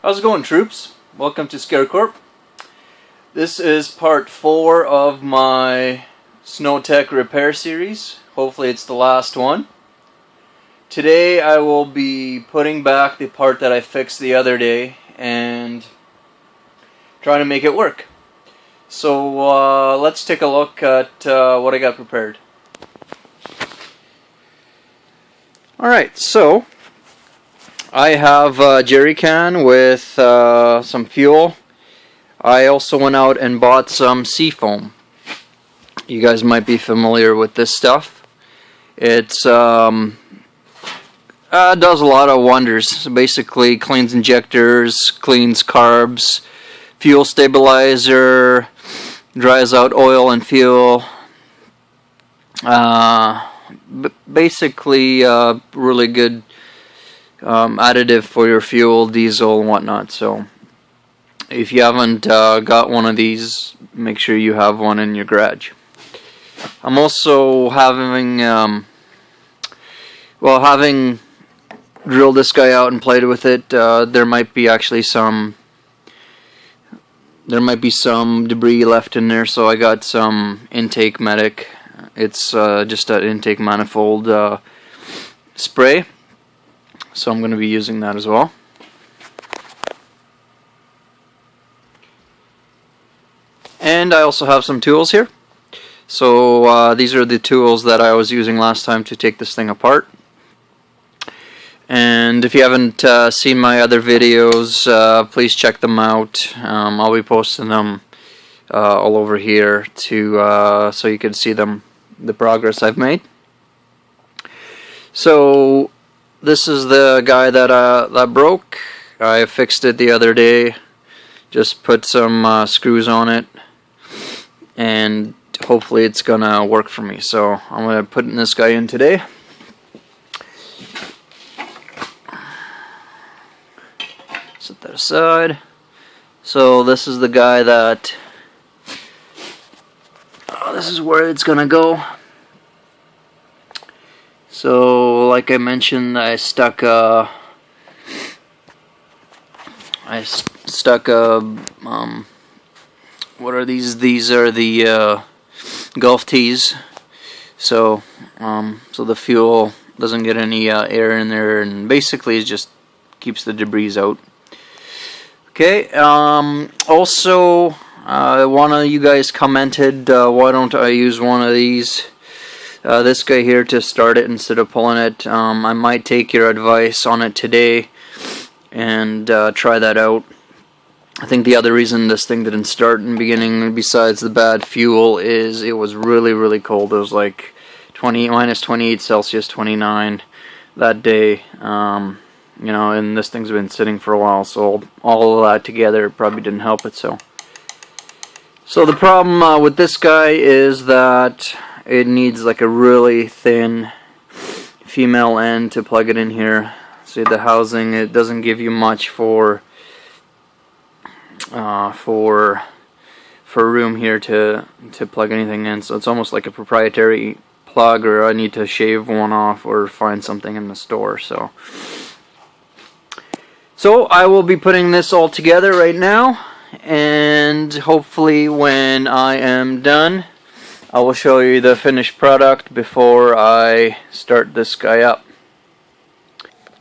How's it going, troops? Welcome to ScareCorp. This is part 4 of my SnoTek repair series. Hopefully it's the last one. Today I will be putting back the part that I fixed the other day and trying to make it work. So let's take a look at what I got prepared. Alright, so I have a jerry can with some fuel. I also went out and bought some seafoam. You guys might be familiar with this stuff. It's does a lot of wonders. So basically cleans injectors, cleans carbs, fuel stabilizer, dries out oil and fuel. Basically really good additive for your fuel, diesel and whatnot. So if you haven't got one of these, make sure you have one in your garage. I'm also having having drilled this guy out and played with it, there might be some debris left in there, so I got some intake medic. It's just an intake manifold spray, so I'm going to be using that as well. And I also have some tools here. So these are the tools that I was using last time to take this thing apart. And if you haven't seen my other videos, please check them out. I'll be posting them all over here so you can see the progress I've made. So this is the guy that broke. I fixed it the other day. Just put some screws on it, and hopefully it's gonna work for me. So I'm gonna put this guy in today. Set that aside. So this is the guy that this is where it's gonna go. So like I mentioned, I stuck a what are these? These are the Gulf tees. So so the fuel doesn't get any air in there, and basically it just keeps the debris out. Okay. Also, one of you guys commented, why don't I use one of these? This guy here to start it instead of pulling it. I might take your advice on it today and try that out. I think the other reason this thing didn't start in the beginning, besides the bad fuel, is it was really cold. It was like minus 28 Celsius, 29 that day. You know, and this thing's been sitting for a while, so all of that together probably didn't help it. So the problem with this guy is that it needs like a really thin female end to plug it in here. See the housing, it doesn't give you much for room here to plug anything in, so it's almost like a proprietary plug, or I need to shave one off or find something in the store. So I will be putting this all together right now, and hopefully when I am done I will show you the finished product before I start this guy up.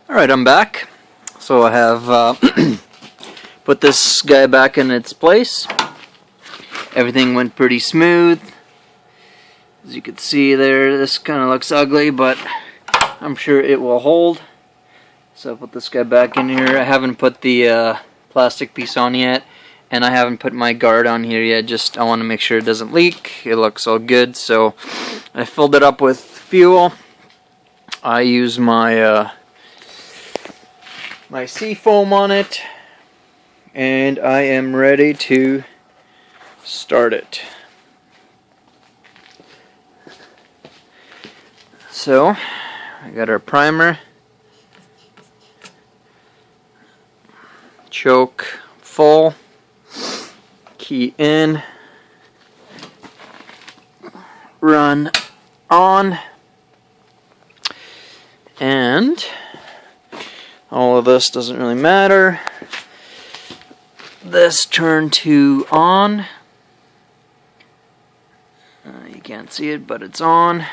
Alright, I'm back. So I have put this guy back in its place. Everything went pretty smooth. As you can see there, this kind of looks ugly, but I'm sure it will hold. So I'll put this guy back in here. I haven't put the plastic piece on yet, and I haven't put my guard on here yet. Just I want to make sure it doesn't leak. It looks all good. So I filled it up with fuel. I use my my seafoam on it, and I am ready to start it. So I got our primer, choke full, key in, run on, and all of this doesn't really matter. this turn to on. You can't see it, but it's on.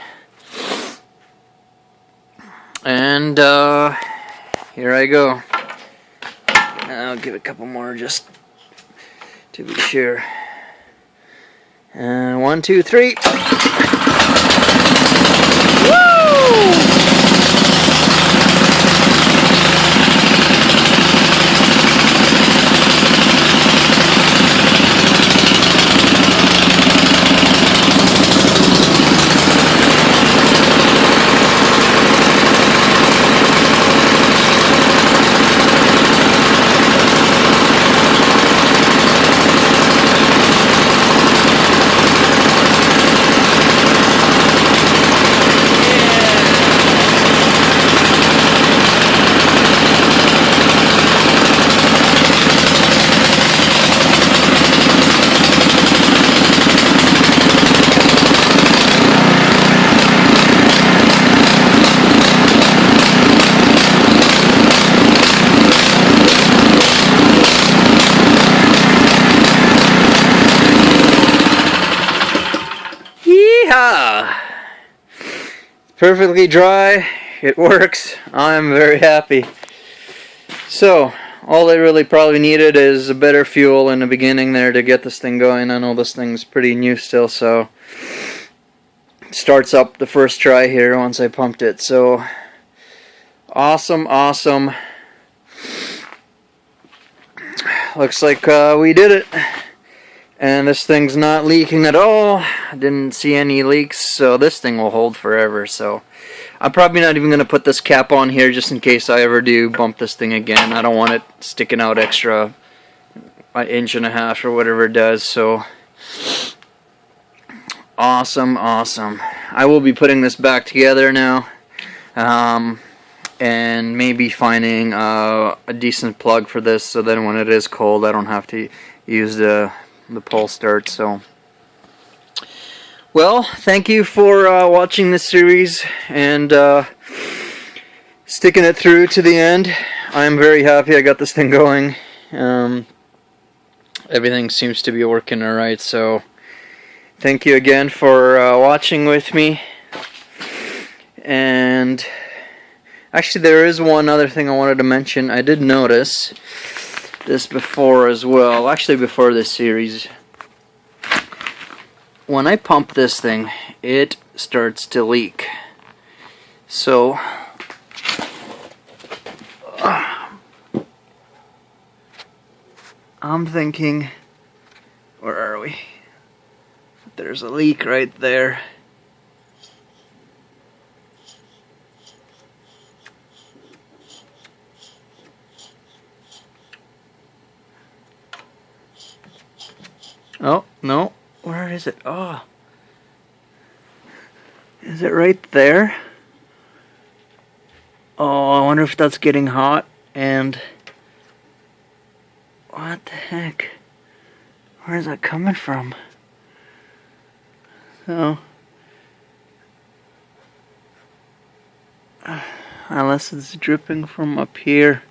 And here I go. I'll give it a couple more just to be sure. 1, 2, 3. Woo! Perfectly dry, it works. I'm very happy. So, all I really probably needed is a better fuel in the beginning there to get this thing going. I know this thing's pretty new still, so it starts up the first try here once I pumped it. So, awesome, awesome. Looks like we did it. And this thing's not leaking at all. I didn't see any leaks, so this thing will hold forever. So I'm probably not even going to put this cap on here just in case I ever do bump this thing again. I don't want it sticking out extra an inch and a half or whatever it does. So awesome, awesome. I will be putting this back together now, and maybe finding a decent plug for this, so then when it is cold I don't have to use the pull start. So, well, thank you for watching this series and sticking it through to the end. I'm very happy I got this thing going. Everything seems to be working alright, so thank you again for watching with me. And actually, there is one other thing I wanted to mention. I did notice this before as well, actually before this series. When I pump this thing, it starts to leak. So I'm thinking, where are we? There's a leak right there. Oh, no. Where is it? Oh. Is it right there? Oh, I wonder if that's getting hot. And what the heck? Where is that coming from? So, unless it's dripping from up here.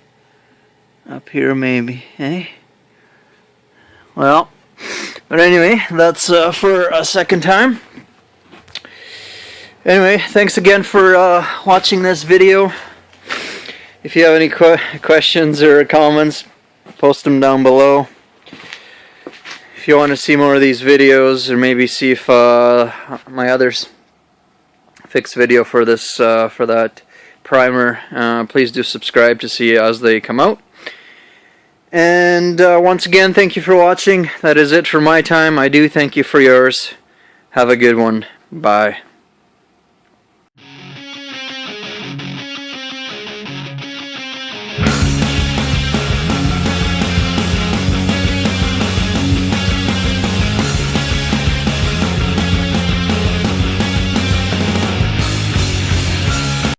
Up here maybe, eh? Well, but anyway, that's for a second time. Anyway, thanks again for watching this video. If you have any questions or comments, post them down below. If you want to see more of these videos, or maybe see if my others fix video for this for that primer, please do subscribe to see as they come out. And once again, thank you for watching. That is it for my time. I do thank you for yours. Have a good one. Bye.